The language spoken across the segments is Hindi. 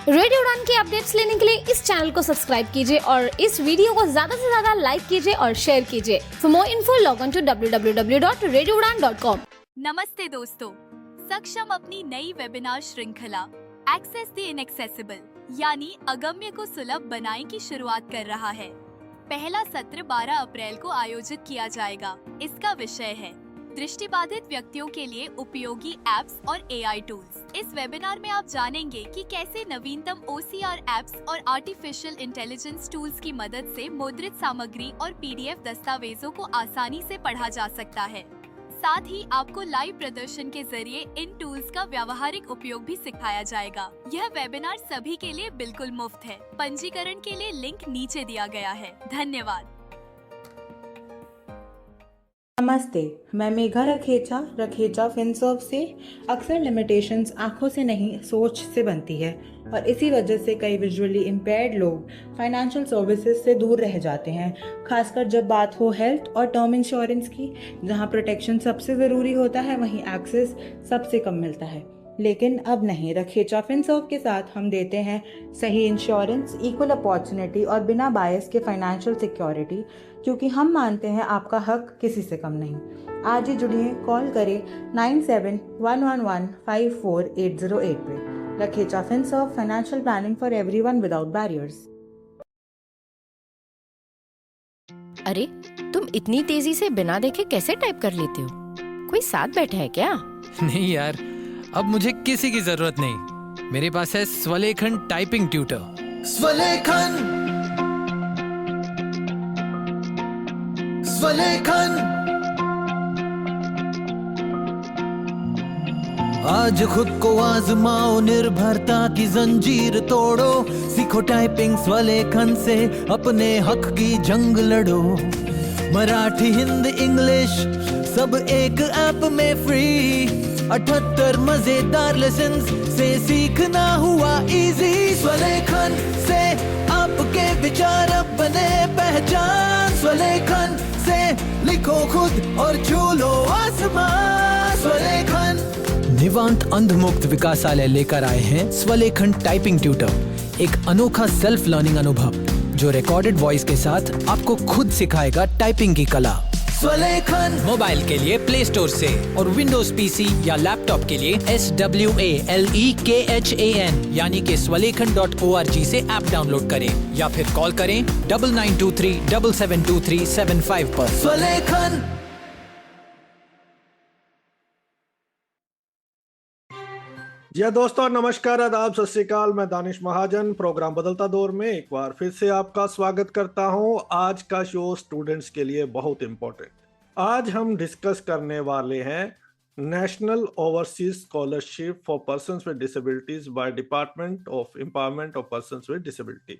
रेडियो उड़ान की अपडेट्स लेने के लिए इस चैनल को सब्सक्राइब कीजिए और इस वीडियो को ज्यादा से ज्यादा लाइक कीजिए और शेयर कीजिए। For more info log on to www.radioudan.com। नमस्ते दोस्तों, सक्षम अपनी नई वेबिनार श्रृंखला एक्सेस द इनएक्सेसिबल यानी अगम्य को सुलभ बनाएं की शुरुआत कर रहा है। पहला सत्र 12 अप्रैल को आयोजित किया जाएगा। इसका विषय है दृष्टिबाधित व्यक्तियों के लिए उपयोगी एप्स और एआई टूल्स। इस वेबिनार में आप जानेंगे कि कैसे नवीनतम OCR एप्स और आर्टिफिशियल इंटेलिजेंस टूल्स की मदद से मुद्रित सामग्री और PDF दस्तावेजों को आसानी से पढ़ा जा सकता है। साथ ही आपको लाइव प्रदर्शन के जरिए इन टूल्स का व्यावहारिक उपयोग भी सिखाया जाएगा। यह वेबिनार सभी के लिए बिल्कुल मुफ्त है। पंजीकरण के लिए लिंक नीचे दिया गया है। धन्यवाद। नमस्ते, मैं मेघा रखेचा फिनसर्व से। अक्सर लिमिटेशंस आंखों से नहीं सोच से बनती है और इसी वजह से कई विजुअली इम्पेयर्ड लोग फाइनेंशियल सर्विसेज से दूर रह जाते हैं, खासकर जब बात हो हेल्थ और टर्म इंश्योरेंस की। जहां प्रोटेक्शन सबसे ज़रूरी होता है वहीं एक्सेस सबसे कम मिलता है। लेकिन अब नहीं, रखेचा फिनसर्व के साथ हम देते हैं सही इंश्योरेंस, इक्वल अपॉर्चुनिटी और बिना बायस के फाइनेंशियल सिक्योरिटी, क्योंकि हम मानते हैं आपका हक किसी से कम नहीं। आज ही जुड़िए, कॉल करें 9711154808 पे। Rakhecha Finserv, financial planning for everyone without barriers. अरे, तुम इतनी तेजी से बिना देखे कैसे टाइप कर लेते हो? कोई साथ बैठा है क्या? नहीं यार, अब मुझे किसी की जरूरत नहीं। मेरे पास है स्वलेखन टाइपिंग ट्यूटर। स्वलेखन आज खुद को आजमाओ, निर्भरता की जंजीर तोड़ो। सीखो टाइपिंग स्वलेखन से, अपने हक की जंग लड़ो। मराठी, हिंदी, इंग्लिश सब एक ऐप में फ्री। 78 मजेदार लेसन्स से सीखना हुआ इजी। स्वलेखन से आपके विचार अब बने पहचान। स्वलेखन से लिखो खुद और छू लो आसमान। स्वलेखन। निवांत अंधमुक्त विकासालय लेकर आए हैं स्वलेखन टाइपिंग ट्यूटर, एक अनोखा सेल्फ लर्निंग अनुभव जो रिकॉर्डेड वॉइस के साथ आपको खुद सिखाएगा टाइपिंग की कला। स्वलेखन। मोबाइल के लिए प्ले स्टोर से और विंडोज PC या लैपटॉप के लिए SWALEKHAN यानी कि swalekan.org से ऐप डाउनलोड करें या फिर कॉल करें 9923772375 पर। स्वलेखन। जी दोस्तों, नमस्कार, आदाब, सत श्री अकाल। मैं दानिश महाजन प्रोग्राम बदलता दौर में एक बार फिर से आपका स्वागत करता हूं। आज का शो स्टूडेंट्स के लिए बहुत इंपॉर्टेंट। आज हम डिस्कस करने वाले हैं national overseas scholarship for persons with disabilities by department of empowerment of persons with disabilities.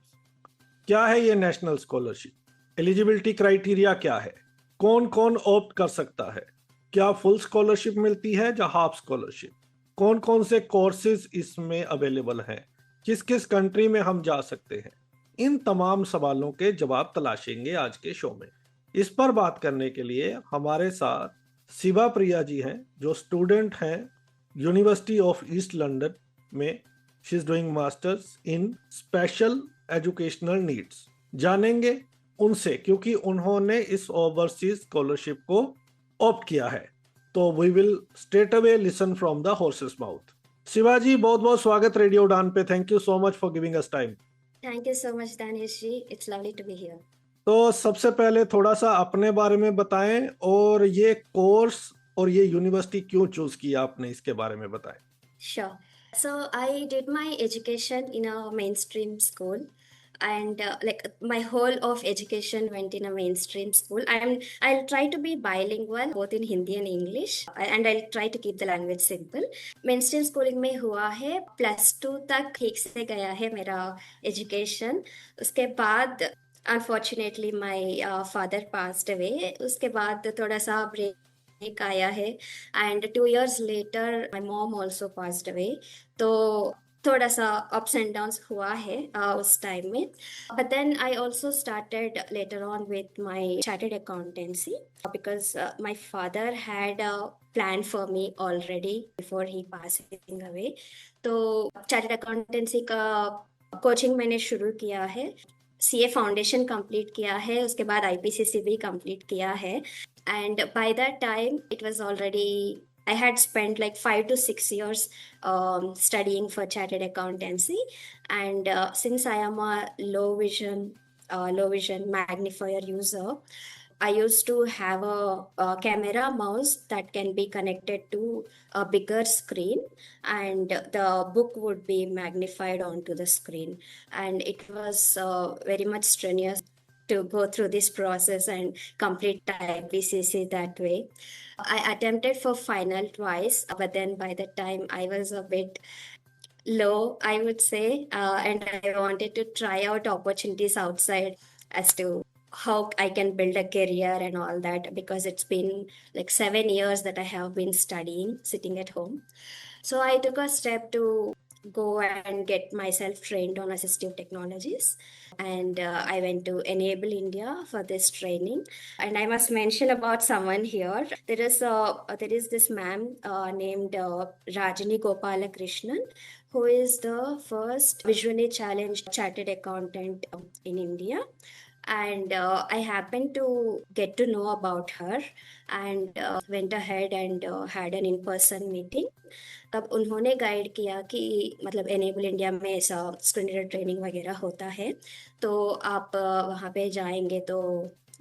क्या है ये नेशनल स्कॉलरशिप? एलिजिबिलिटी क्राइटेरिया क्या है? कौन कौन ऑप्ट कर सकता है? क्या फुल स्कॉलरशिप मिलती है या हाफ स्कॉलरशिप? कौन कौन से कोर्सेज इसमें अवेलेबल हैं? किस किस कंट्री में हम जा सकते हैं? इन तमाम सवालों के जवाब तलाशेंगे आज के शो में। इस पर बात करने के लिए हमारे साथ शिवा प्रिया जी हैं, जो स्टूडेंट हैं यूनिवर्सिटी ऑफ ईस्ट लंदन में। She is doing masters in special educational needs. जानेंगे उनसे, क्योंकि उन्होंने इस ओवरसीज स्कॉलरशिप को ऑप्ट किया है। तो we will straight away listen from the horse's mouth. Shivaji, बहुत बहुत स्वागत रेडियो उड़ान पे। Thank you so much for giving us time. Thank you so much Danish ji, it's lovely to be here. तो सबसे पहले थोड़ा सा अपने बारे में बताएं और ये कोर्स और ये यूनिवर्सिटी क्यों चूज किया आपने, इसके बारे में बताएं। Sure. So I did my education in a mainstream school, and like my whole of education went in a mainstream school. I'll try to be bilingual both in Hindi and English, and I'll try to keep the language simple. Mainstream schooling में हुआ है, +2 तक ठीक से गया है मेरा education। उसके बाद unfortunately my father passed away। उसके बाद थोड़ा सा ब्रेक आया है, and 2 years later my mom also passed away। तो थोड़ा सा ups and downs हुआ है उस टाइम में। But then I also started later on with my chartered accountancy because my father had planned for me already before he passing away. तो चार्टर्ड अकाउंटेंसी का कोचिंग मैंने शुरू किया है, सीए फाउंडेशन कंप्लीट किया है, उसके बाद आईपीसीसी भी कंप्लीट किया है. And bye that time it was already I had spent like 5 to 6 years studying for chartered accountancy, and since I am a low vision magnifier user, I used to have a camera mouse that can be connected to a bigger screen, and the book would be magnified onto the screen. And it was very much strenuous to go through this process and complete IPCC that way. I attempted for final twice, but then by the time I was a bit low, I would say, and I wanted to try out opportunities outside as to how I can build a career and all that, because it's been like 7 years that I have been studying, sitting at home. So I took a step to go and get myself trained on assistive technologies, and I went to Enable India for this training. And I must mention about someone here. There is this ma'am named Rajini Gopalakrishnan, who is the first visually challenged chartered accountant in India. And I happened to get to know about her, and went ahead and had an in-person meeting. तब उन्होंने गाइड किया कि मतलब एनेबल इंडिया में ऐसा स्टूडेंट ट्रेनिंग वगैरह होता है, तो आप वहाँ पे जाएंगे तो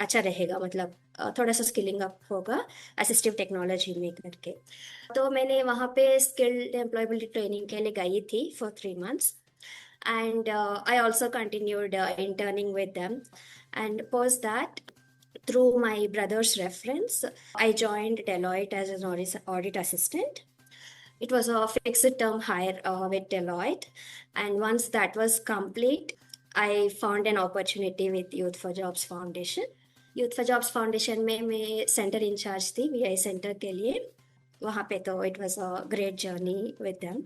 अच्छा रहेगा, मतलब थोड़ा सा स्किलिंग अप होगा असिस्टिव टेक्नोलॉजी में करके. तो मैंने वहाँ पे स्किल्ड एम्प्लॉयबिलिटी ट्रेनिंग के लिए गई थी for 3 months. And I also continued interning with them. And post that, through my brother's reference, I joined Deloitte as an audit assistant. It was a fixed term hire with Deloitte. And once that was complete, I found an opportunity with Youth for Jobs Foundation. Youth for Jobs Foundation में मैं सेंटर इंचार्ज थी VI सेंटर के लिए. वहाँ पे तो it was a great journey with them.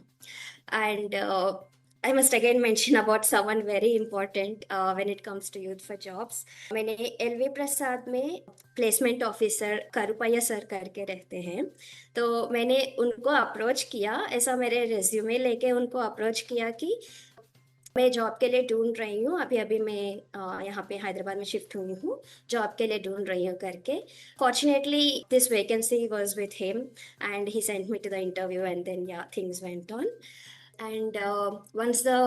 And I must again mention about someone very important when it comes to Youth for Jobs. मैंने LV प्रसाद में प्लेसमेंट ऑफिसर करुपैया सर करके रहते हैं, तो मैंने उनको अप्रोच किया, ऐसा मेरे रेज्यूमे लेके उनको अप्रोच किया कि मैं जॉब के लिए ढूंढ रही हूँ, अभी मैं यहाँ पे हैदराबाद में शिफ्ट हुई हूँ, जॉब के लिए ढूंढ रही हूँ करके. Fortunately this vacancy was with him and he sent me to the interview, and then या things went on. And once the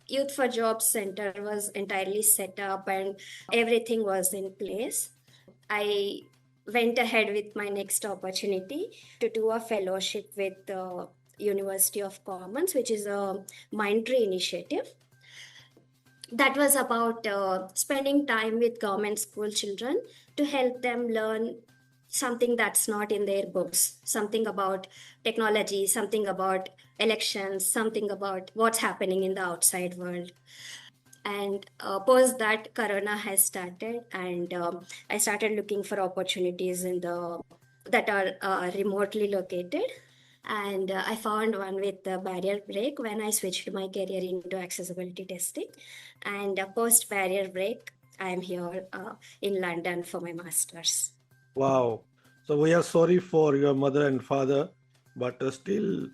Youth for Jobs Center was entirely set up and everything was in place, I went ahead with my next opportunity to do a fellowship with the University of Commons, which is a Mindtree initiative. That was about spending time with government school children to help them learn something that's not in their books, something about technology, something about elections, something about what's happening in the outside world. And post that, Corona has started, and I started looking for opportunities that are remotely located. And I found one with the Barrier Break when I switched my career into accessibility testing. And post Barrier Break, I am here in London for my master's. Wow. So we are sorry for your mother and father, but still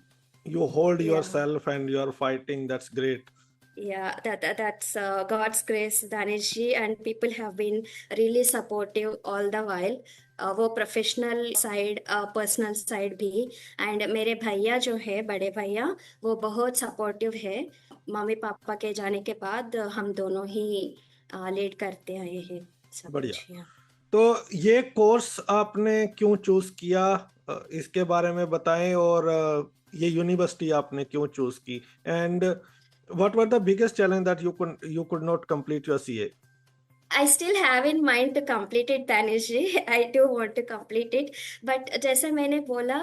you hold yourself and you are fighting. That's great. Yeah, that's God's grace, Danishji, and people have been really supportive all the while. वो प्रोफेशनल साइड, पर्सनल साइड भी. एंड मेरे भैया जो है, बड़े भैया, वो बहुत सपोर्टिव है. मम्मी पापा के जाने के बाद हम दोनों ही लीड करते आए हैं सब. बढ़िया. तो ये कोर्स आपने क्यों चूज किया, इसके बारे में बताएं, और ये यूनिवर्सिटी आपने क्यों चूज की, and what were the biggest challenge that you could not complete your CA? I still have in mind to complete it, Tanishji. I do want to complete it. But जैसे मैंने बोला,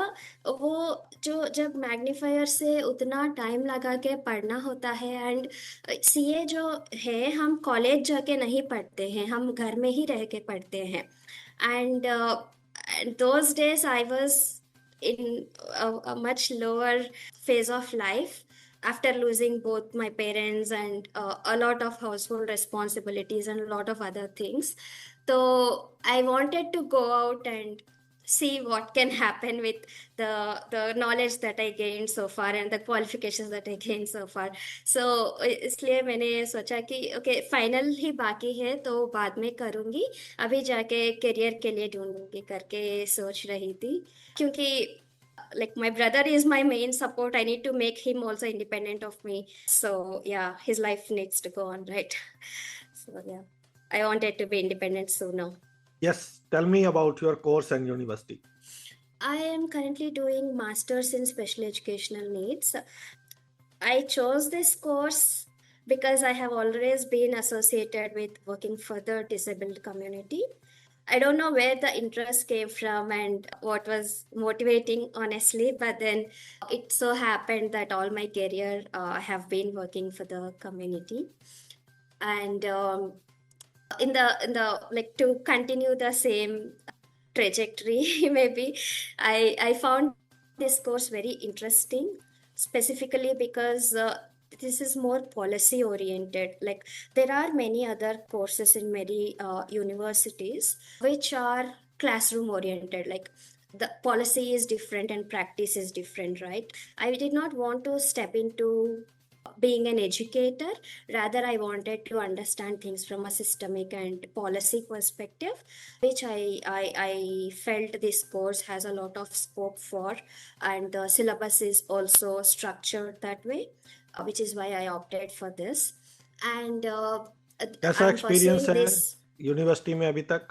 वो जो जब मैग्नीफायर से उतना टाइम लगा के पढ़ना होता है, एंड सीए जो है हम कॉलेज जाके नहीं पढ़ते हैं, हम घर में ही रह के पढ़ते हैं. And those days I was in a much lower phase of life, after losing both my parents and a lot of household responsibilities and a lot of other things. So I wanted to go out and see what can happen with the knowledge that I gained so far and the qualifications that I gained so far. So इसलिए मैंने सोचा कि ओके फाइनल ही बाकी है तो बाद में करूँगी, अभी जाके करियर के लिए ढूंढूंगी करके सोच रही थी, क्योंकि like my brother is my main support. I need to make him also independent of me. So yeah, his life needs to go on, right? So yeah, I wanted to be independent sooner. Yes, tell me about your course and university. I am currently doing masters in special educational needs. I chose this course because I have always been associated with working for the disabled community. I don't know where the interest came from and what was motivating, honestly, but then it so happened that all my career I have been working for the community. And in the like to continue the same trajectory, maybe I found this course very interesting, specifically because this is more policy oriented. Like there are many other courses in many universities which are classroom oriented, like the policy is different and practice is different, right? I did not want to step into being an educator. Rather, I wanted to understand things from a systemic and policy perspective, which I felt this course has a lot of scope for, and the syllabus is also structured that way, which is why I opted for this. And कैसा I'm एक्सपीरियंस pursuing है this. यूनिवर्सिटी में अभी तक?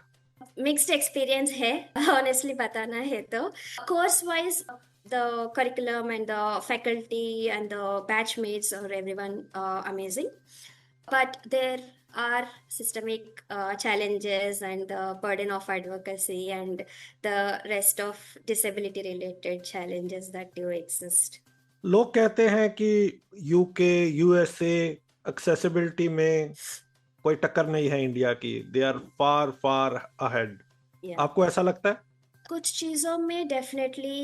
मिक्स्ड एक्सपीरियंस है, ऑनेस्टली बताना है तो. Course wise the curriculum and the faculty and the batchmates are everyone amazing, but there are systemic challenges and the burden of advocacy and the rest of disability related challenges that do exist. लोग कहते हैं कि यूके यूएसए एक्सेसिबिलिटी में कोई टक्कर नहीं है इंडिया की, they are far far ahead. आपको ऐसा लगता है? कुछ चीज़ों में definitely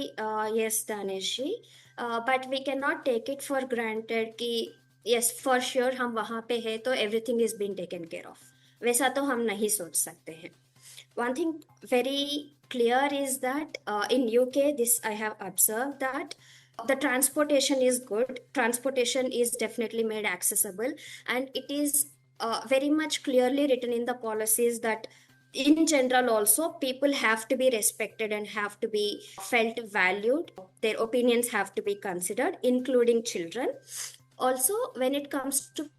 yes Danish ji, but we can not take it for granted कि यस फॉर श्योर हम वहाँ पे है तो everything is been taken care of. वैसा तो हम नहीं सोच सकते हैं. One thing very clear is that in UK this I have observe that the transportation is good. Transportation is definitely made accessible, and it is very much clearly written in the policies that in general also people have to be respected and have to be felt valued. Their opinions have to be considered, including children. Also, when it comes to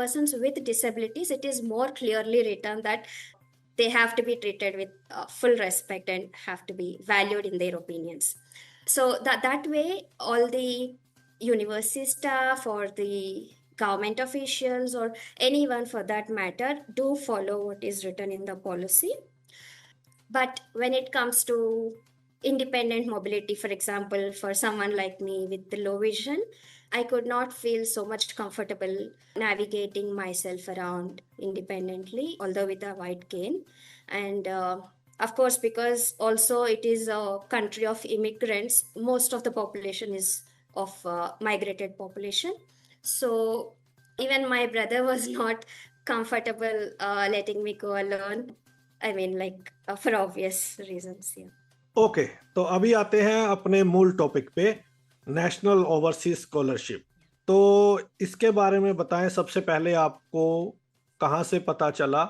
persons with disabilities, it is more clearly written that they have to be treated with full respect and have to be valued in their opinions. So that way, all the university staff or the government officials or anyone for that matter do follow what is written in the policy. But when it comes to independent mobility, for example, for someone like me with the low vision, I could not feel so much comfortable navigating myself around independently, although with a white cane. And of course, because also it is a country of immigrants, most of the population is of migrated population. So even my brother was not comfortable letting me go alone. I mean, like for obvious reasons. Yeah. Okay, तो अभी आते हैं अपने मूल टॉपिक पे, नेशनल ओवरसीज स्कॉलरशिप. तो इसके बारे में बताएं. सबसे पहले आपको कहाँ से पता चला,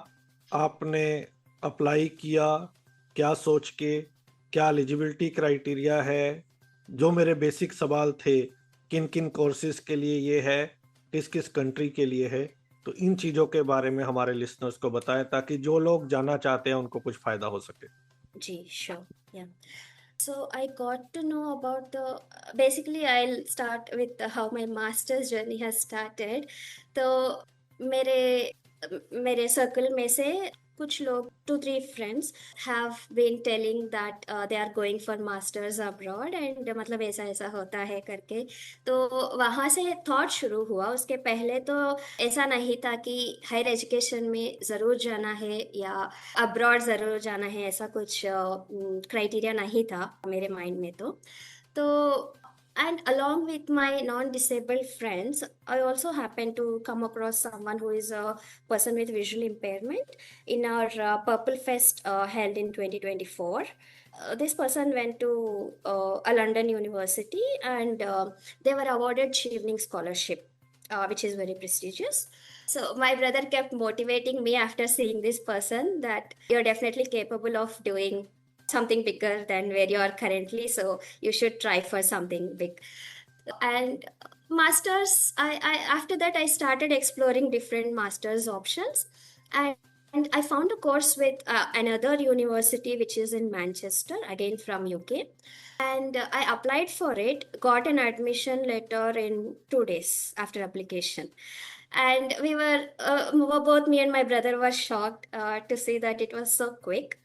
आपने अप्लाई किया, क्या सोच के, क्या एलिजिबिलिटी क्राइटेरिया है? जो मेरे बेसिक सवाल थे, किन किन कोर्सेज के लिए ये है, किस किस कंट्री के लिए है, तो इन चीज़ों के बारे में हमारे लिसनर्स को बताएं ताकि जो लोग जानना चाहते हैं उनको कुछ फायदा हो सके. जी, sure. Yeah. So I got to know about the, basically I'll start with how my master's journey has started. तो मेरे सर्कल में से कुछ लोग 2-3 friends have been telling that they are going for masters abroad and मतलब ऐसा ऐसा होता है करके. तो वहाँ से थॉट शुरू हुआ. उसके पहले तो ऐसा नहीं था कि हायर एजुकेशन में ज़रूर जाना है या अब्रॉड ज़रूर जाना है, ऐसा कुछ क्राइटेरिया नहीं था मेरे माइंड में. तो and along with my non-disabled friends, I also happened to come across someone who is a person with visual impairment in our Purple Fest held in 2024. this person went to a London university, and they were awarded Chevening scholarship, which is very prestigious. So my brother kept motivating me after seeing this person that you're definitely capable of doing something bigger than where you are currently. So you should try for something big. And masters, I after that I started exploring different masters options, and I found a course with another university which is in Manchester, again from UK. And I applied for it, got an admission letter in 2 days after application. And both me and my brother were shocked to see that it was so quick.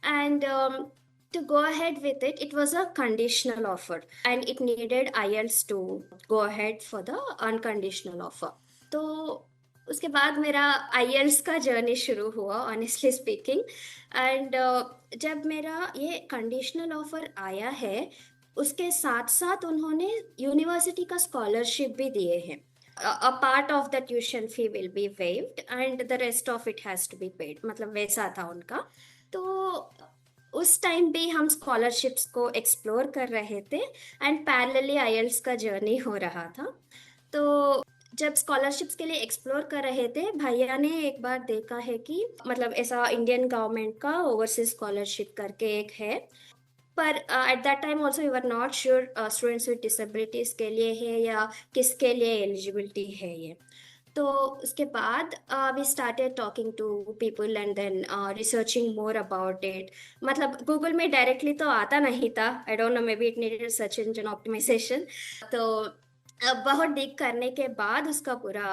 And to go ahead with it, it was a conditional offer, and it needed IELTS to go ahead for the unconditional offer. तो उसके बाद मेरा IELTS का जर्नी शुरू हुआ, ऑनेस्टली स्पीकिंग. एंड जब मेरा ये कंडीशनल ऑफर आया है, उसके साथ साथ उन्होंने यूनिवर्सिटी का स्कॉलरशिप भी दिए हैं. A part of the tuition fee will be waived and the rest of it has to be paid. मतलब वैसा था उनका. तो उस टाइम भी हम स्कॉलरशिप्स को एक्सप्लोर कर रहे थे एंड पैरेलली IELTS का जर्नी हो रहा था. तो जब स्कॉलरशिप्स के लिए एक्सप्लोर कर रहे थे, भैया ने एक बार देखा है कि मतलब ऐसा इंडियन गवर्नमेंट का ओवरसीज स्कॉलरशिप करके एक है, पर at that time also we were not sure students with disabilities के लिए है या किसके लिए एलिजिबिलिटी है ये. तो उसके बाद we started talking to people and then researching more about it. मतलब गूगल में डायरेक्टली तो आता नहीं था, I don't know, maybe it needed search engine optimization. तो बहुत डीप करने के बाद उसका पूरा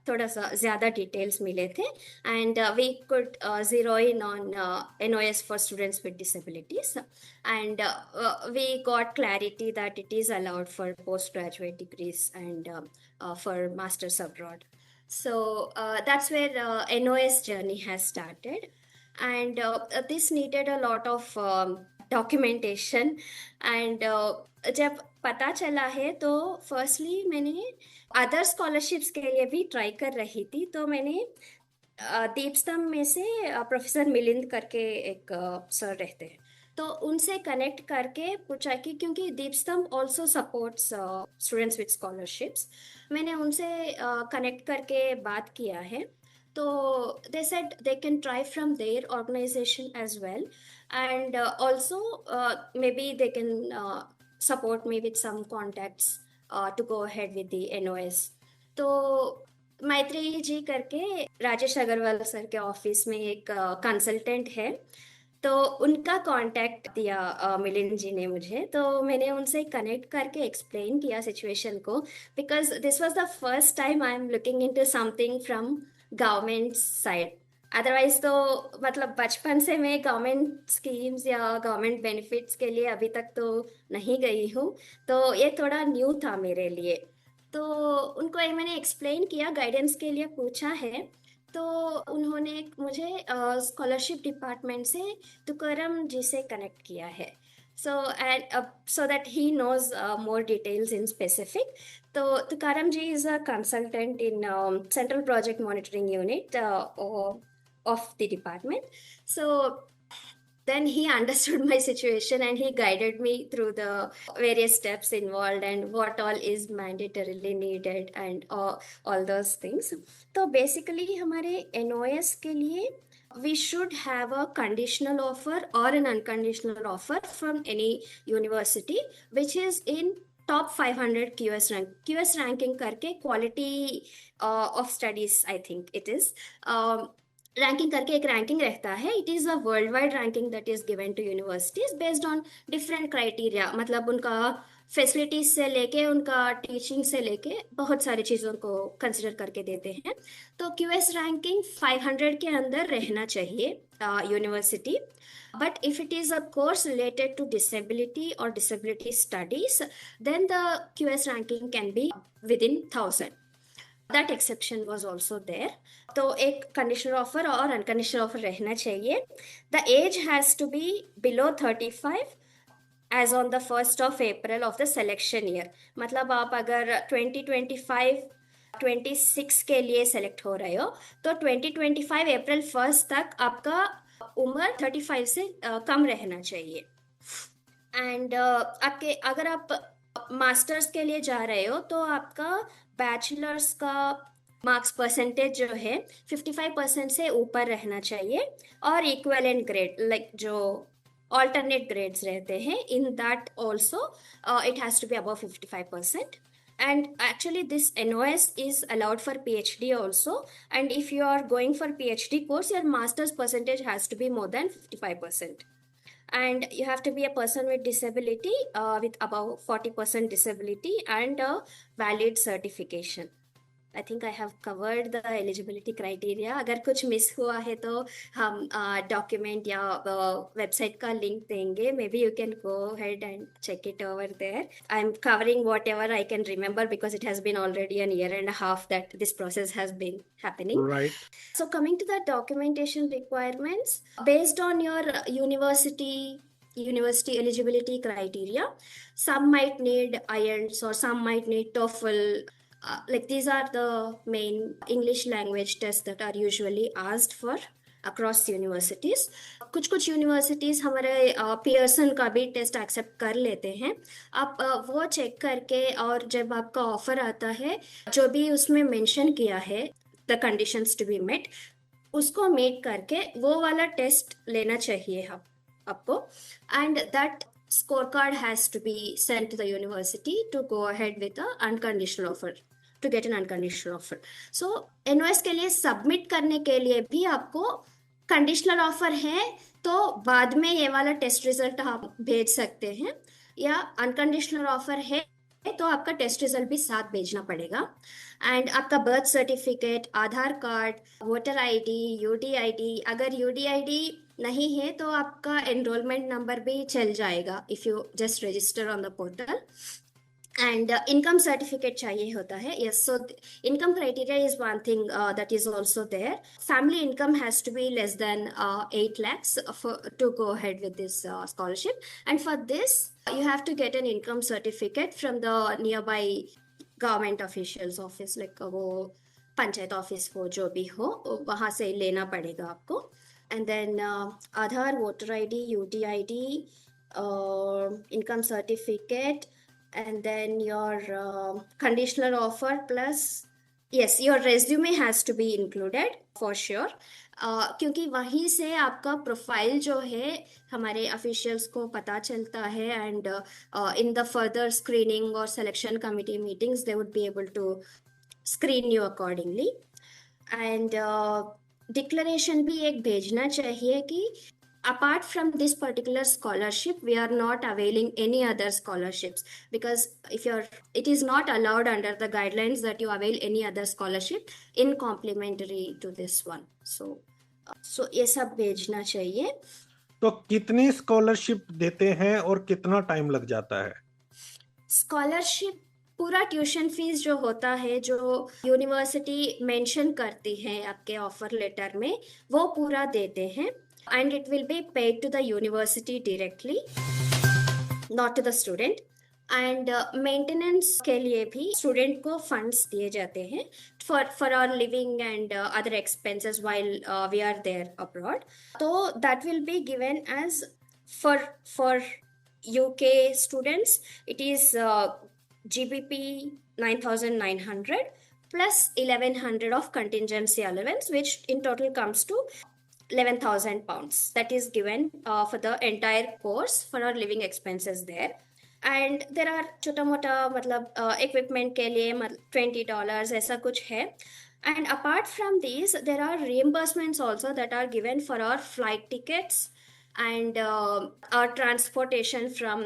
थोड़ा सा ज़्यादा डिटेल्स मिले थे and we could zero in on NOS for students with disabilities and we got clarity that it is allowed for post graduate degrees and for masters abroad. So that's where NOS journey has started, and this needed a lot of documentation. And जब पता चला है तो फर्स्टली मैंने अदर स्कॉलरशिप्स के लिए भी ट्राई कर रही थी. तो मैंने दीपस्तंभ में से प्रोफेसर मिलिंद करके एक सर रहते हैं, तो उनसे कनेक्ट करके पूछा कि क्योंकि Deepstambh also supports students with scholarships, मैंने उनसे कनेक्ट करके बात किया है. तो they said they can try from their organization as well and also maybe they can support me with some contacts to go ahead with the NOS. तो मैत्री जी करके राजेश अग्रवाल सर के ऑफिस में एक कंसल्टेंट है, तो उनका कांटेक्ट दिया मिलिंद जी ने मुझे. तो मैंने उनसे कनेक्ट करके एक्सप्लेन किया सिचुएशन को, because this was the first time I am looking into something from government side. Otherwise तो मतलब बचपन से मैं गवर्नमेंट स्कीम्स या गवर्नमेंट बेनिफिट्स के लिए अभी तक तो नहीं गई हूँ, तो ये थोड़ा न्यू था मेरे लिए. तो उनको मैंने एक्सप्लेन किया, गाइडेंस के लिए पूछा है, तो उन्होंने मुझे स्कॉलरशिप डिपार्टमेंट से तुकाराम जी से कनेक्ट किया है. So that he knows more details in specific. So Tukaram ji is a consultant in Central Project Monitoring Unit of the department. So then he understood my situation and he guided me through the various steps involved and what all is mandatorily needed and all those things. So basically हमारे NOS के लिए we should have a conditional offer or an unconditional offer from any university which is in top 500 QS ranking करके quality of studies I think it is ranking करके एक रैंकिंग रहता है. It is a world wide ranking that is given to universities based on different criteria. मतलब उनका फैसिलिटीज से लेके उनका टीचिंग से लेके बहुत सारी चीज़ों को कंसिडर करके देते हैं. तो QS रैंकिंग 500 के अंदर रहना चाहिए university. But if it is a course related to disability और disability studies, then the QS ranking can be within 1000. That exception was also there. तो एक conditional offer और unconditional offer रहना चाहिए. The age has to be below 35 as on the 1st of April of the selection year. मतलब आप अगर 2025-26 के लिए सेलेक्ट हो रहे हो तो 2025 अप्रैल 1 तक आपका उम्र 35 से कम रहना चाहिए। एंड आपके अगर आप मास्टर्स के लिए जा रहे हो तो आपका बैचलर्स का मार्क्स परसेंटेज जो है 55% से ऊपर रहना चाहिए, और इक्विवेलेंट ग्रेड लाइक जो alternate grades रहते हैं, in that also it has to be above 55%. And actually this NOS is allowed for PhD also, and if you are going for PhD course, your master's percentage has to be more than 55%. And you have to be a person with disability, with above 40% disability and a valid certification. I think I have covered the eligibility criteria. अगर कुछ मिस हुआ है तो हम डॉक्यूमेंट या वेबसाइट का लिंक देंगे. Maybe you can go ahead and check it over there. I'm covering whatever I can remember because it has been already a year and a half that this process has been happening. Right. So coming to the documentation requirements, based on your university eligibility criteria, some might need IELTS or some might need TOEFL. Like these are the main English language tests that are usually asked for across universities. कुछ यूनिवर्सिटीज हमारे पियर्सन का भी टेस्ट एक्सेप्ट कर लेते हैं. आप वो चेक करके, और जब आपका ऑफर आता है जो भी उसमें मेंशन किया है the conditions to be met, उसको मीट करके वो वाला टेस्ट लेना चाहिए आपको. And that scorecard has to be sent to the university to go ahead with the unconditional offer, to get an unconditional offer. So NOS के लिए सबमिट करने के लिए भी आपको कंडीशनल ऑफर है तो बाद में ये वाला टेस्ट रिजल्ट आप भेज सकते हैं, या अनकंडीशनल ऑफर है तो आपका टेस्ट रिजल्ट भी साथ भेजना पड़ेगा. एंड आपका बर्थ सर्टिफिकेट, आधार कार्ड, वोटर आईडी, UDID. अगर UDID नहीं है तो आपका एनरोलमेंट नंबर भी चल जाएगा if you just register on the portal. And income certificate चाहिए होता है. Yes, so income criteria is one thing that is also there. Family income has to be less than 8 lakhs to go ahead with this scholarship. And for this you have to get an income certificate from the nearby government officials office, like वो पंचायत ऑफिस हो जो भी हो वहाँ से लेना पड़ेगा आपको. And then Aadhaar, voter ID, UDID, income certificate, and then your conditional offer plus, yes, your resume has to be included for sure. क्योंकि वहीं से आपका प्रोफाइल जो है हमारे ऑफिशियल्स को पता चलता है, and in the further screening और selection committee meetings they would be able to screen you accordingly. And declaration भी एक भेजना चाहिए कि apart from this particular scholarship we are not availing any other scholarships, because it is not allowed under the guidelines that you avail any other scholarship in complementary to this one. So ये सब भेजना चाहिए. तो कितनी स्कॉलरशिप देते हैं और कितना टाइम लग जाता है? स्कॉलरशिप पूरा ट्यूशन फीस जो होता है, जो यूनिवर्सिटी मेंशन करती है आपके ऑफर लेटर में, वो पूरा देते हैं. And it will be paid to the university directly, not to the student. And maintenance के लिए भी student को funds दिए जाते हैं for our living and other expenses while we are there abroad. So that will be given as for UK students it is GBP 9,900 plus 1,100 of contingency allowance, which in total comes to 11,000 pounds. That is given for the entire course for our living expenses there. And there are छोटा मोटा मतलब equipment के लिए $20 ऐसा कुछ है. And apart from these there are reimbursements also that are given for our flight tickets and our transportation from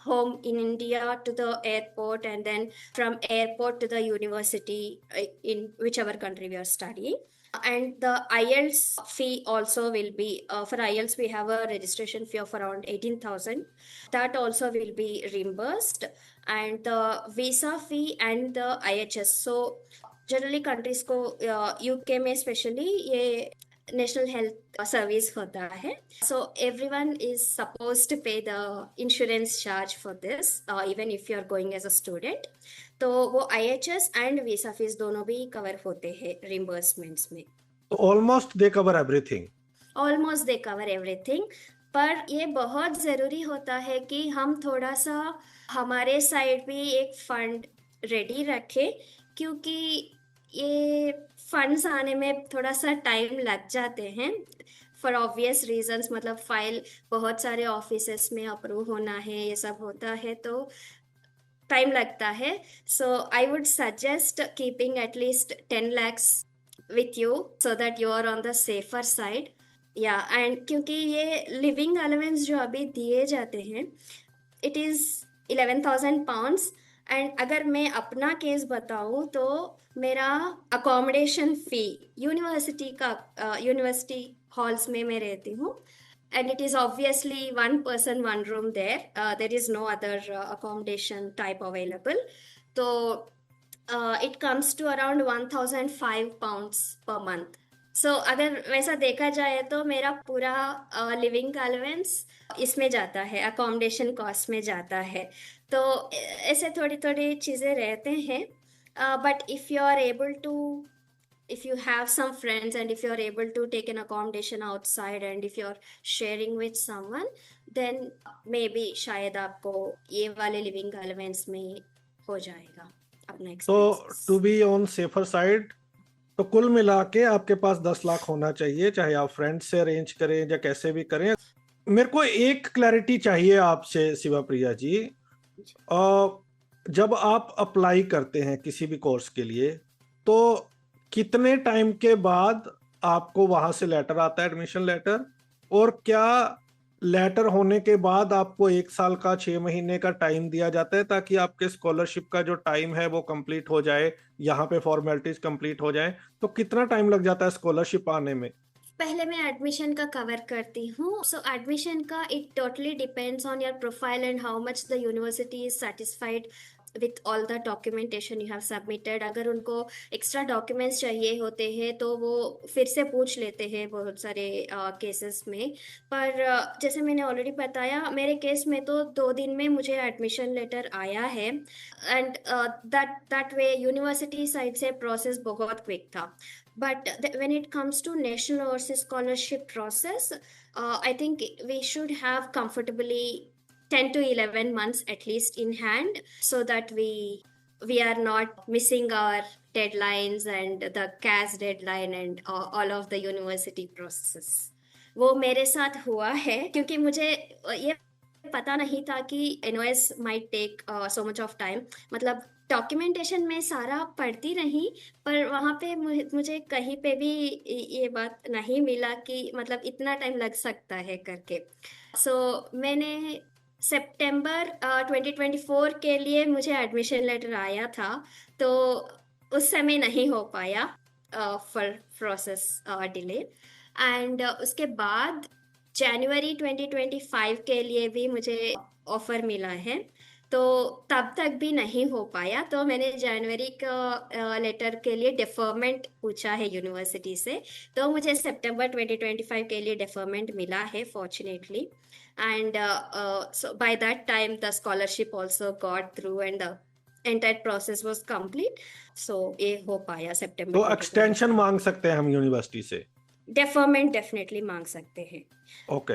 home in India to the airport, and then from airport to the university in whichever country we are studying. And the IELTS fee also will be, for IELTS we have a registration fee of around 18,000. That also will be reimbursed. And the visa fee and the IHS. So generally countries को UK में especially ये national health service होता है. So everyone is supposed to pay the insurance charge for this, even if you are going as a student. तो वो IHS and visa fees दोनों भी कवर होते हैं reimbursements में. So almost they cover everything. Almost they cover everything. पर ये बहुत ज़रूरी होता है कि हम थोड़ा सा हमारे साइड भी एक फंड रेडी रखें, क्योंकि ये फंड्स आने में थोड़ा सा टाइम लग जाते हैं फॉर ऑब्वियस रीजंस। मतलब फाइल बहुत सारे ऑफिसेस में अप्रूव होना है, ये सब होता है तो टाइम लगता है। So I would suggest keeping at least 10 lakhs with you so that you are on the safer side. या एंड क्योंकि ये लिविंग अलाउंस जो अभी दिए जाते हैं इट इज़ 11,000 pounds। एंड अगर मैं अपना केस बताऊं तो मेरा अकोमोडेशन फी यूनिवर्सिटी हॉल्स में मैं रहती हूँ, and it is obviously one person one room there. There is no other accommodation type available. So it comes to around 1,005 pounds per month. So अगर वैसा देखा जाए तो मेरा पूरा लिविंग अलाउंस इसमें जाता है, अकोमोडेशन कॉस्ट में जाता है। तो ऐसे थोड़ी थोड़ी चीज़ें रहते हैं। But if you are able to, if you have some friends and if you're able to take an accommodation outside and if you're sharing with someone, then maybe शायद आपको ये वाले लिविंग अलाउंस में हो जाएगा अपना तो expenses. To be on safer side, तो कुल मिला के आपके पास 10 लाख होना चाहिए, चाहे आप फ्रेंड से अरेंज करें या कैसे भी करें। मेरे को एक क्लैरिटी चाहिए आपसे शिवा प्रिया जी। जब आप अप्लाई करते हैं किसी भी कोर्स के लिए तो कितने टाइम के बाद आपको वहां से लेटर आता है, एडमिशन लेटर? और क्या लेटर होने के बाद आपको 1 साल का 6 महीने का टाइम दिया जाता है ताकि आपके स्कॉलरशिप का जो टाइम है वो कंप्लीट हो जाए, यहाँ पे फॉर्मेलिटीज कंप्लीट हो जाए? तो कितना टाइम लग जाता है स्कॉलरशिप आने में? पहले मैं एडमिशन का कवर करती हूँ। सो एडमिशन का it totally depends on your profile and how much the university is satisfied with all the documentation you have submitted. अगर उनको एक्स्ट्रा डॉक्यूमेंट्स चाहिए होते हैं तो वो फिर से पूछ लेते हैं बहुत सारे केसेस में। पर जैसे मैंने ऑलरेडी बताया, मेरे केस में तो 2 दिन में मुझे एडमिशन लेटर आया है and that way university side से प्रोसेस बहुत क्विक था। But when it comes to national overseas scholarship process, I think we should have comfortably 10 to 11 months at least in hand, so that we are not missing our deadlines and the CAS deadline and all of the university processes. वो मेरे साथ हुआ है क्योंकि मुझे ये पता नहीं था कि NOS might take so much of time। मतलब डॉक्यूमेंटेशन में सारा पढ़ती रही पर वहाँ पे मुझे कहीं पे भी ये बात नहीं मिला कि मतलब इतना टाइम लग सकता है करके। सो मैंने सितंबर 2024 के लिए मुझे एडमिशन लेटर आया था, तो उस समय नहीं हो पाया फॉर प्रोसेस डिले। एंड उसके बाद जनवरी 2025 के लिए भी मुझे ऑफर मिला है, तो तब तक भी नहीं हो पाया। तो मैंने जनवरी का लेटर के लिए डेफरमेंट पूछा है यूनिवर्सिटी से, तो मुझे सितंबर 2025 के लिए डेफरमेंट मिला है fortunately. And so by that time the scholarship also got through and the entire process was complete. So ये हो पाया सितंबर। तो एक्सटेंशन मांग सकते हैं हम यूनिवर्सिटी से? डेफरमेंट डेफिनेटली मांग सकते हैं। ओके,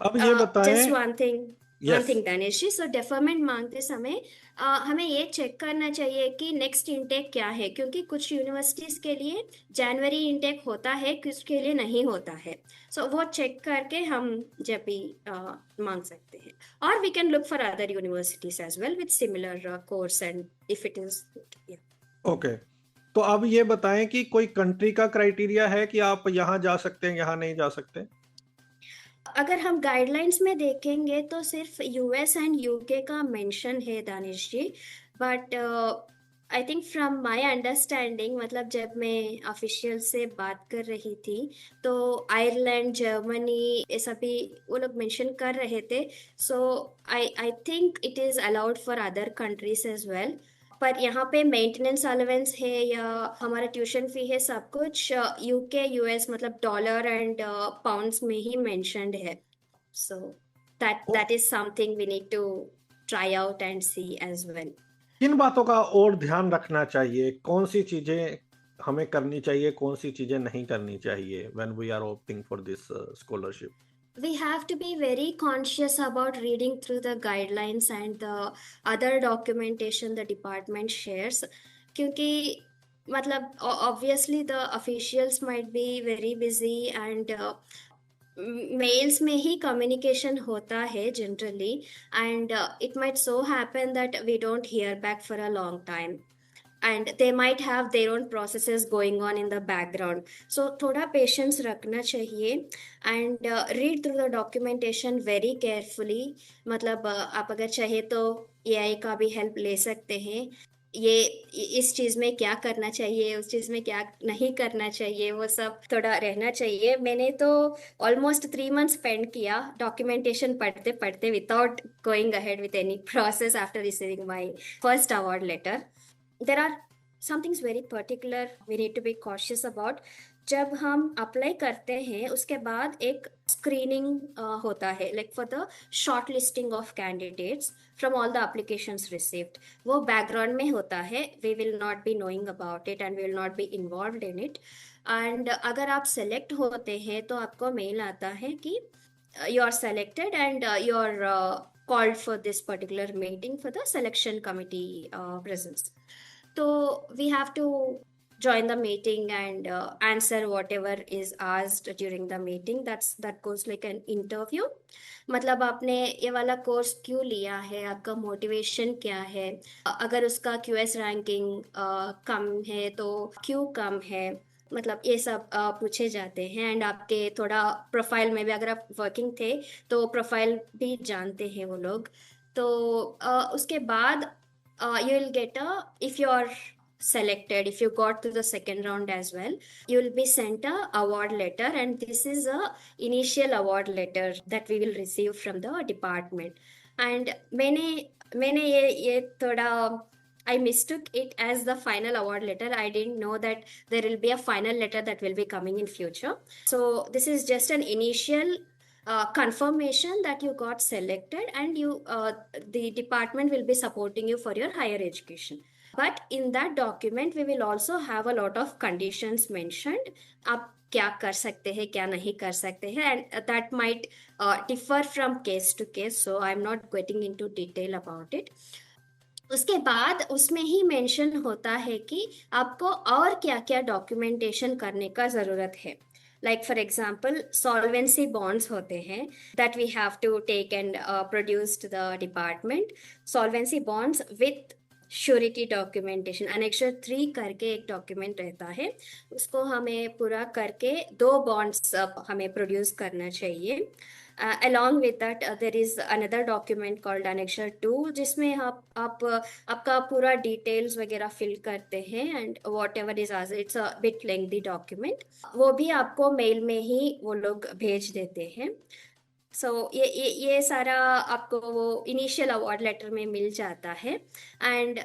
अब ये बताएं। Just one thing Yes. Danish ji, so deferment मांगते समय हमें ये चेक करना चाहिए कि नेक्स्ट इनटेक क्या है, क्योंकि कुछ यूनिवर्सिटीज के लिए जनवरी इनटेक होता है, कुछ के लिए नहीं होता है। सो वो चेक करके हम जब भी मांग सकते हैं। और we can look for other universities as well with similar course and if it is okay, तो अब ये बताएं कि कोई कंट्री का क्राइटेरिया है कि आप यहाँ जा सकते हैं, यहाँ नहीं जा सकते? अगर हम गाइडलाइंस में देखेंगे तो सिर्फ यूएस एंड यूके का मेंशन है Danish ji. But I think from my understanding, मतलब जब मैं ऑफिशियल से बात कर रही थी तो आयरलैंड, जर्मनी, ये सभी वो लोग मेंशन कर रहे थे। So I think it is allowed for other countries as well. पर यहाँ पे मेंटेनेंस अलाउंस है या हमारा ट्यूशन फी है, सब कुछ यूके यूएस मतलब डॉलर एंड पाउंड्स में ही मेंशन्ड है। So that is something we need to try out and see as well. किन बातों का और ध्यान रखना चाहिए? कौन सी चीजें हमें करनी चाहिए, कौन सी चीजें नहीं करनी चाहिए when we are opting for this scholarship? We have to be very conscious about reading through the guidelines and the other documentation the department shares, क्योंकि मतलब obviously the officials might be very busy and mails में ही कम्युनिकेशन होता है generally, and it might so happen that we don't hear back for a long time, and they might have their own processes going on in the background. So थोड़ा patience रखना चाहिए and read through the documentation very carefully. मतलब आप अगर चाहे तो AI का भी हेल्प ले सकते हैं, ये इस चीज में क्या करना चाहिए, उस चीज में क्या नहीं करना चाहिए, वो सब थोड़ा रहना चाहिए. मैंने तो ऑलमोस्ट 3 months स्पेंड किया डॉक्यूमेंटेशन पढ़ते पढ़ते without going ahead with any process after receiving my first award letter. There are some things very particular we need to be cautious about. जब हम अप्लाई करते हैं उसके बाद एक स्क्रीनिंग होता है, like for the short listing of candidates from all the applications received. वो बैकग्राउंड में होता है, we will not be knowing about it and we will not be involved in it. And अगर आप सेलेक्ट होते हैं तो आपको मेल आता है कि you are selected and you are called for this particular meeting for the selection committee presence. So we have to join the meeting and answer whatever is asked during the meeting. That goes like an interview. मतलब आपने ये वाला कोर्स क्यों लिया है, आपका मोटिवेशन क्या है, अगर उसका क्यूएस रैंकिंग कम है तो क्यों कम है, मतलब ये सब पूछे जाते हैं. एंड आपके थोड़ा प्रोफाइल में भी, अगर आप वर्किंग थे तो प्रोफाइल भी जानते हैं वो लोग. तो उसके बाद you will get if you are selected, if you got to the second round as well, you will be sent a award letter, and this is a initial award letter that we will receive from the department. And मैंने ये थोड़ा I mistook it as the final award letter. I didn't know that there will be a final letter that will be coming in future. So this is just an initial confirmation that you got selected, and you the department will be supporting you for your higher education. But in that document we will also have a lot of conditions mentioned. आप क्या कर सकते हैं, क्या नहीं कर सकते हैं, and that might differ from case to case, so I'm not getting into detail about it. उसके बाद उसमें ही मेंशन होता है कि आपको और क्या क्या डॉक्यूमेंटेशन करने का ज़रूरत है. Like for example solvency bonds होते हैं that we have to take and produce to the department. Solvency bonds with surety documentation, annexure 3 करके एक डॉक्यूमेंट रहता है, उसको हमें पूरा करके 2 बॉन्ड्स हमें प्रोड्यूस करना चाहिए. Along with that there is another document called Annexure 2, जिसमें आप आपका पूरा डिटेल्स वगैरह फिल करते हैं एंड वॉट एवर इज आज. It's a bit lengthy document, वो भी आपको मेल में ही वो लोग भेज देते हैं. सो ये सारा आपको वो इनिशियल अवार्ड लेटर में मिल जाता है. And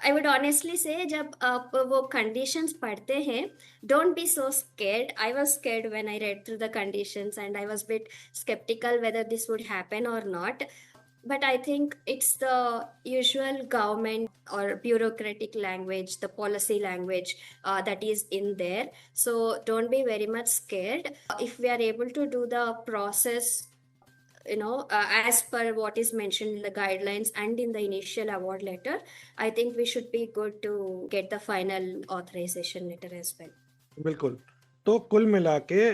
I would honestly say जब आप वो conditions पढ़ते हैं, don't be so scared. I was scared when I read through the conditions and I was a bit skeptical whether this would happen or not. But I think it's the usual government or bureaucratic language, the policy language that is in there. So don't be very much scared. If we are able to do the process as per what is mentioned in the guidelines and in the initial award letter, I think we should be good to get the final authorization letter as well. बिल्कुल. तो कुल मिला के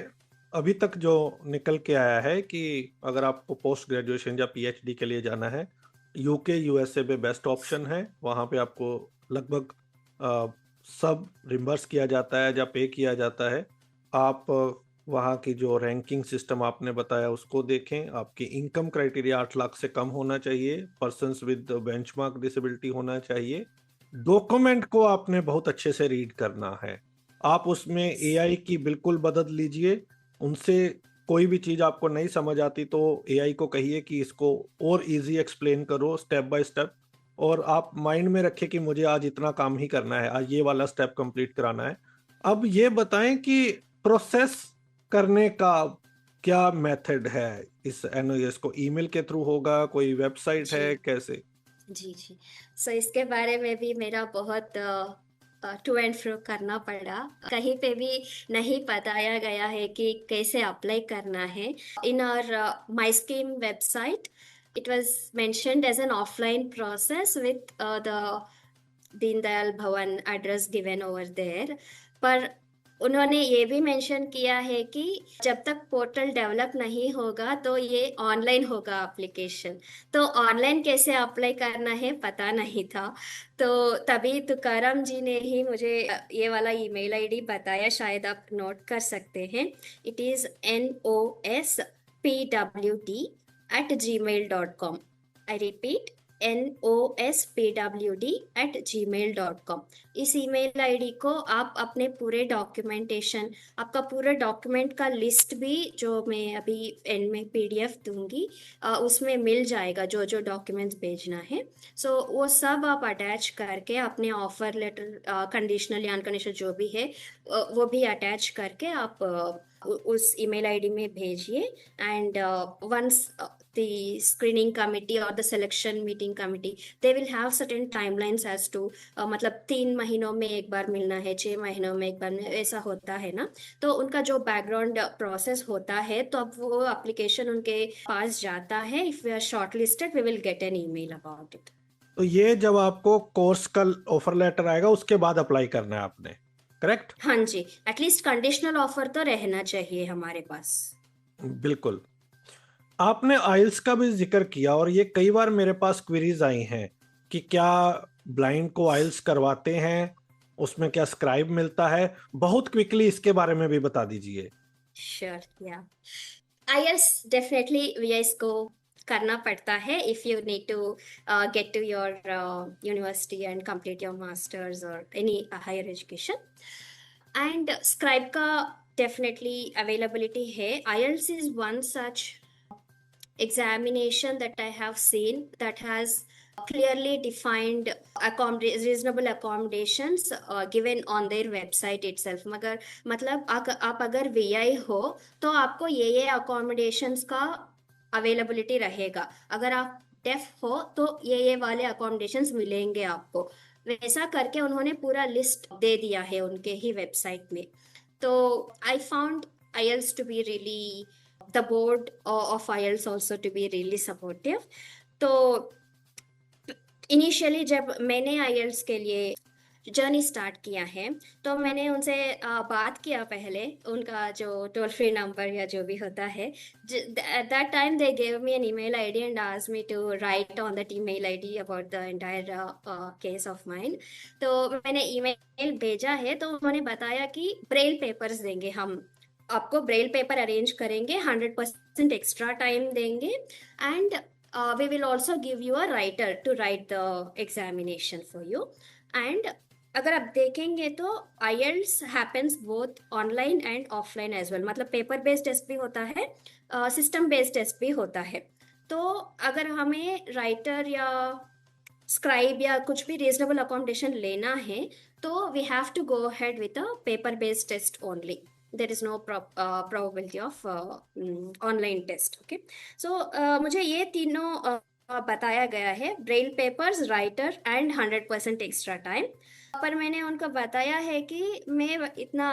अभी तक जो निकल के आया है कि अगर आपको पोस्ट ग्रेजुएशन या पीएचडी के लिए जाना है, यूके यूएसए में बेस्ट ऑप्शन है. वहाँ पे आपको लगभग सब रिम्बर्स किया जाता है या पे किया जाता है. आप वहाँ की जो रैंकिंग सिस्टम आपने बताया उसको देखें. आपकी इनकम क्राइटेरिया 8 लाख से कम होना चाहिए. पर्सन्स विद बेंचमार्क डिसेबिलिटी होना चाहिए. डॉक्यूमेंट को आपने बहुत अच्छे से रीड करना है. आप उसमें एआई की बिल्कुल मदद लीजिए. उनसे कोई भी चीज़ आपको नहीं समझ आती तो एआई को कहिए कि इसको और इजी एक्सप्लेन करो स्टेप बाय स्टेप. और आप माइंड में रखें कि मुझे आज इतना काम ही करना है, आज ये वाला स्टेप कंप्लीट कराना है. अब ये बताएं कि प्रोसेस करने का क्या मेथड है इस एनओएस को? ईमेल के थ्रू होगा, कोई वेबसाइट है, कैसे? जी. सो इसके बारे में भी मेरा बहुत टू एंड फ्रो करना पड़ा। कहीं पे भी नहीं बताया गया है कि कैसे अप्लाई करना है। In our my scheme website it was mentioned as an offline process with the Deen Dayal भवन एड्रेस गिवन ओवर देयर। पर उन्होंने ये भी मेंशन किया है कि जब तक पोर्टल डेवलप नहीं होगा तो ये ऑनलाइन होगा एप्लीकेशन। तो ऑनलाइन कैसे अप्लाई करना है पता नहीं था। तो तभी तुकाराम जी ने ही मुझे ये वाला ईमेल आईडी बताया, शायद आप नोट कर सकते हैं। It is nospwd@gmail.com। I repeat, nospwd@gmail.com। इस ईमेल आईडी को आप अपने पूरे डॉक्यूमेंटेशन, आपका पूरा डॉक्यूमेंट का लिस्ट भी, जो मैं अभी एंड में पीडीएफ दूंगी, उसमें मिल जाएगा जो जो डॉक्यूमेंट्स भेजना है। सो वो सब आप अटैच करके अपने ऑफर लेटर, कंडीशनल या अनकंडीशनल जो भी है, वो भी अटैच करके आप उस ईमेल आईडी में भेजिए। And once the screening committee or the selection meeting committee, they will have certain timelines as to मतलब 3 महीनों में एक बार मिलना है, 6 महीनों में एक बार, ऐसा होता है ना। तो उनका जो बैकग्राउंड प्रोसेस होता है, तो अब वो एप्लीकेशन उनके पास जाता है। If we are short listed we will get an email about it. तो ये जब आपको कोर्स का ऑफर लेटर आएगा उसके बाद अप्लाई करना है आपने, करेक्ट? हाँ जी, एटलीस्ट कंडीशनल ऑफर तो रहना चाहिए हमारे पास। बिल्कुल। आपने आइल्स का भी जिक्र किया और ये कई बार मेरे पास क्वेरीज आई हैं कि क्या ब्लाइंड को आइल्स करवाते हैं, उसमें क्या स्क्राइब मिलता है? बहुत क्विकली इसके बारे में भी बता दीजिए। श्योर, या आईएल्स डेफिनेटली वीआईएस को करना पड़ता है if you need to get to your university and complete your masters or any higher education. And scribe का डेफिनेटली अवेलेबिलिटी है। IELTS is one such examination that I have seen that has clearly defined reasonable accommodations given on their website itself। मगर मतलब आप अगर VI हो तो आपको ये accommodations का availability रहेगा। अगर आप डेफ हो तो ये वाले accommodations मिलेंगे आपको। वैसा करके उन्होंने पूरा लिस्ट दे दिया है उनके ही वेबसाइट में। तो I found IELTS to be really, the board of IELTS also to be really supportive। तो इनिशियली जब मैंने IELTS के लिए जर्नी स्टार्ट किया है तो मैंने उनसे बात किया पहले, उनका जो टोल फ्री नंबर या जो भी होता है, at that time they gave me an email ID and asked me to write on that email ID about the entire case of mine। तो मैंने ईमेल भेजा है तो उन्होंने बताया कि ब्रेल पेपर्स देंगे, हम आपको ब्रेल पेपर अरेंज करेंगे, 100% एक्स्ट्रा टाइम देंगे, and we will also give you a writer to write the examination for you. And अगर आप देखेंगे तो IELTS happens both online and offline as well. मतलब पेपर बेस्ड टेस्ट भी होता है, सिस्टम बेस्ड टेस्ट भी होता है। तो अगर हमें राइटर या स्क्राइब या कुछ भी रीजनेबल अकोमोडेशन लेना है तो we have to go ahead with a paper based test only. There is no probability of online test। Okay, so मुझे ये तीनों बताया गया है, Braille papers, writer and 100% extra time. पर मैंने उनको बताया है कि मैं इतना,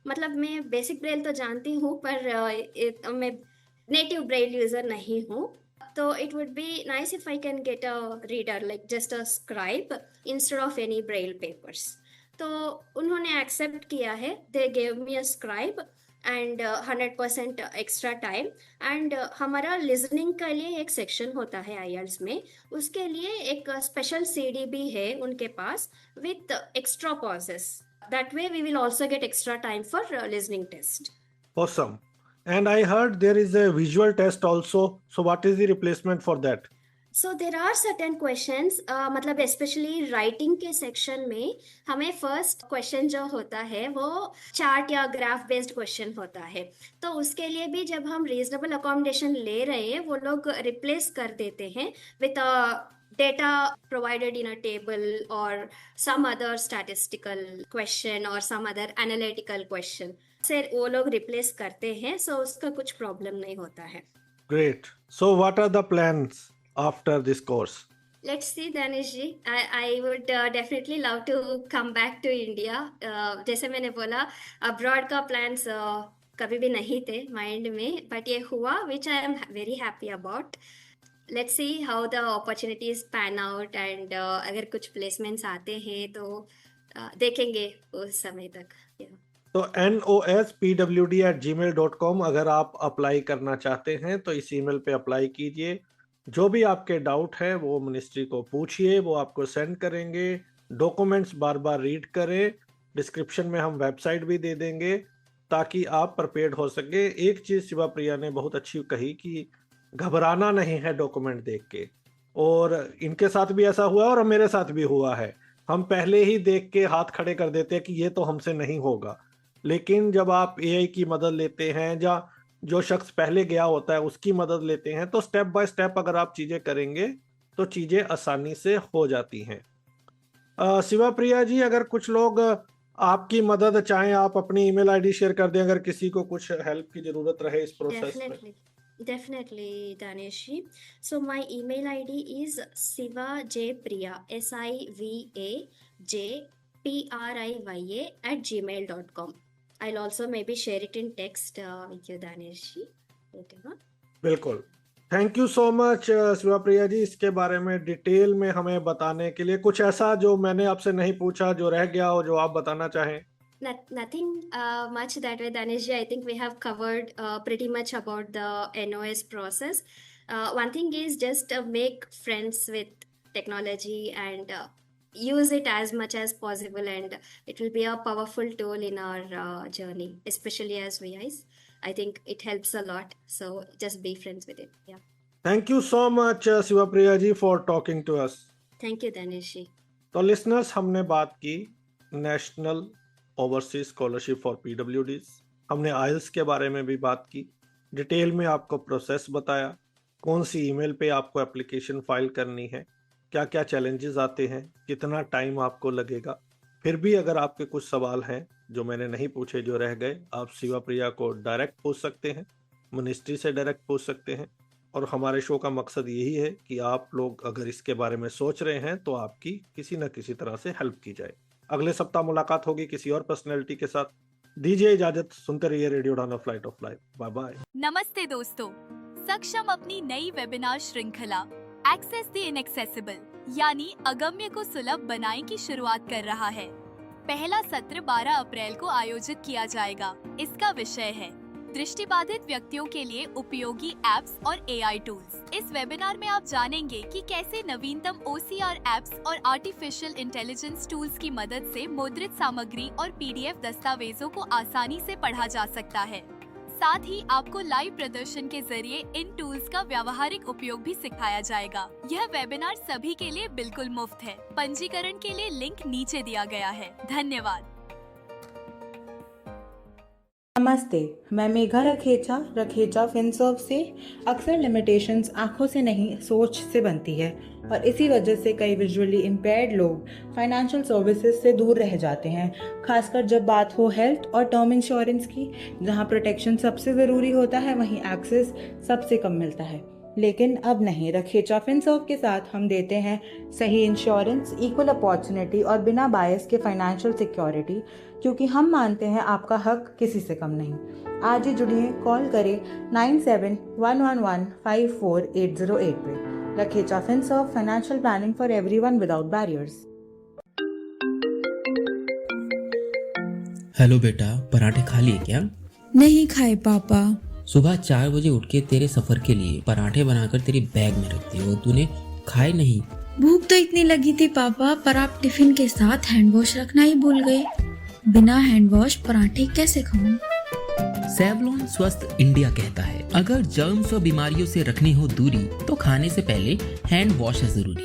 मतलब मैं बेसिक ब्रेल तो जानती हूँ पर मैं नेटिव ब्रेल यूजर नहीं हूँ। तो it would be nice if I can get a reader, like just a scribe instead of any braille papers। तो उन्होंने एक्सेप्ट किया है। They gave me a scribe and 100% extra time. And हमारा लिसनिंग के लिए एक सेक्शन होता है IELTS में, उसके लिए एक स्पेशल CD भी है उनके पास with extra pauses. That way we will also get extra time for listening test. Awesome. And I heard there is a visual test also. So what is the replacement for that? So there are certain questions, मतलब स्पेशली राइटिंग के सेक्शन में हमें फर्स्ट क्वेश्चन जो होता है वो चार्ट या ग्राफ बेस्ड क्वेश्चन होता है। तो उसके लिए भी जब हम रीजनेबल अकोमोडेशन ले रहे हैं वो लोग रिप्लेस कर देते हैं with data provided in a table or some other statistical question or some other analytical question से वो लोग रिप्लेस करते हैं। सो उसका कुछ प्रॉब्लम नहीं होता है। Great. So what are the plans after this course? Let's see, Danish ji. I would definitely love to come back to India. जैसे मैंने बोला, abroad का plans कभी भी नहीं थे mind में, but ये हुआ, which I am very happy about. Let's see how the opportunities pan out and अगर कुछ placements आते हैं तो देखेंगे उस समय तक. Yeah. तो nospwd@gmail.com अगर आप अप्लाई करना चाहते हैं तो इस ईमेल पे अप्लाई कीजिए. जो भी आपके डाउट है वो मिनिस्ट्री को पूछिए, वो आपको सेंड करेंगे. डॉक्यूमेंट्स बार बार रीड करें. डिस्क्रिप्शन में हम वेबसाइट भी दे देंगे ताकि आप प्रिपेयर्ड हो सके. एक चीज़ शिवा प्रिया ने बहुत अच्छी कही कि घबराना नहीं है डॉक्यूमेंट देख के, और इनके साथ भी ऐसा हुआ और मेरे साथ भी हुआ है. हम पहले ही देख के हाथ खड़े कर देते हैं कि ये तो हमसे नहीं होगा, लेकिन जब आप एआई की मदद लेते हैं या जो शख्स पहले गया होता है उसकी मदद लेते हैं तो स्टेप बाय स्टेप अगर आप चीज़ें करेंगे तो चीज़ें आसानी से हो जाती हैं. शिवा प्रिया जी, अगर कुछ लोग आपकी मदद चाहें, आप अपनी ईमेल आईडी शेयर कर दें अगर किसी को कुछ हेल्प की ज़रूरत रहे इस प्रोसेस में. Definitely, Danish ji. So my email ID is sivajpriya, sivajpriya@gmail.com. I'll also maybe share it in text with you, Danish ji. Later. बिल्कुल. Thank you so much Shiva Priya ji, इसके बारे में डिटेल में हमें बताने के लिए. कुछ ऐसा जो मैंने आपसे नहीं पूछा, जो रह गया हो, जो आप बताना चाहें? Nothing much that way, Danish ji. I think we have covered pretty much about the NOS process. One thing is just make friends with technology and use it as much as possible, and it will be a powerful tool in our journey, especially as VIs. I think it helps a lot. So just be friends with it. Yeah. Thank you so much Shiva Priya ji for talking to us. Thank you, Danish ji. तो लिसनर्स, हमने बात की national overseas scholarship for PWDs. हमने आइल्स के बारे में भी बात की, डिटेल में आपको प्रोसेस बताया, कौन सी ईमेल पे आपको एप्लीकेशन फाइल करनी है, क्या क्या चैलेंजेस आते हैं, कितना टाइम आपको लगेगा. फिर भी अगर आपके कुछ सवाल हैं जो मैंने नहीं पूछे, जो रह गए, आप शिवा प्रिया को डायरेक्ट पूछ सकते हैं, मिनिस्ट्री से डायरेक्ट पूछ सकते हैं. और हमारे शो का मकसद यही है कि आप लोग अगर इसके बारे में सोच रहे हैं तो आपकी किसी न किसी तरह से हेल्प की जाए. अगले सप्ताह मुलाकात होगी किसी और पर्सनैलिटी के साथ. दीजिए इजाजत, सुनते रहिए radio Udaan flight of life. Bye bye. नमस्ते दोस्तों, सक्षम अपनी नई वेबिनार श्रृंखला एक्सेस द इनएक्सेसिबल यानी अगम्य को सुलभ बनाएं की शुरुआत कर रहा है. पहला सत्र 12 अप्रैल को आयोजित किया जाएगा. इसका विषय है दृष्टिबाधित व्यक्तियों के लिए उपयोगी एप्स और एआई टूल्स. इस वेबिनार में आप जानेंगे कि कैसे नवीनतम OCR एप्स और आर्टिफिशियल इंटेलिजेंस टूल्स की मदद से मुद्रित सामग्री और PDF दस्तावेजों को आसानी से पढ़ा जा सकता है. साथ ही आपको लाइव प्रदर्शन के जरिए इन टूल्स का व्यावहारिक उपयोग भी सिखाया जाएगा. यह वेबिनार सभी के लिए बिल्कुल मुफ्त है. पंजीकरण के लिए लिंक नीचे दिया गया है. धन्यवाद. नमस्ते, मैं मेघा रखेचा फिनसर्व से. अक्सर लिमिटेशंस आंखों से नहीं सोच से बनती है, और इसी वजह से कई विजुअली इम्पेयर्ड लोग फाइनेंशियल सर्विसेज से दूर रह जाते हैं, खासकर जब बात हो हेल्थ और टर्म इंश्योरेंस की. जहां प्रोटेक्शन सबसे ज़रूरी होता है वहीं एक्सेस सबसे कम मिलता है. लेकिन अब नहीं, रखेचा फिनसर्व के साथ हम देते हैं सही इंश्योरेंस, इक्वल अपॉर्चुनिटी और बिना बायस के फाइनेंशियल सिक्योरिटी, क्योंकि हम मानते हैं आपका हक किसी से कम नहीं. आज ही जुड़िए, कॉल करें 9711154808 पे. Rakhecha Finserv, financial planning for everyone without barriers. Hello बेटा, पराठे खा लिए क्या? नहीं खाए पापा. सुबह 4 बजे उठ के तेरे सफर के लिए पराठे बनाकर तेरी बैग में रखती हो, तूने खाए नहीं. भूख तो इतनी लगी थी पापा, पर आप टिफिन के साथ हैंड वॉश रखना ही भूल गए. बिना हैंड वॉश पराठे कैसे खाऊं? सेवलॉन स्वस्थ इंडिया कहता है, अगर जर्म्स और बीमारियों से रखनी हो दूरी तो खाने से पहले हैंड वॉश है जरूरी.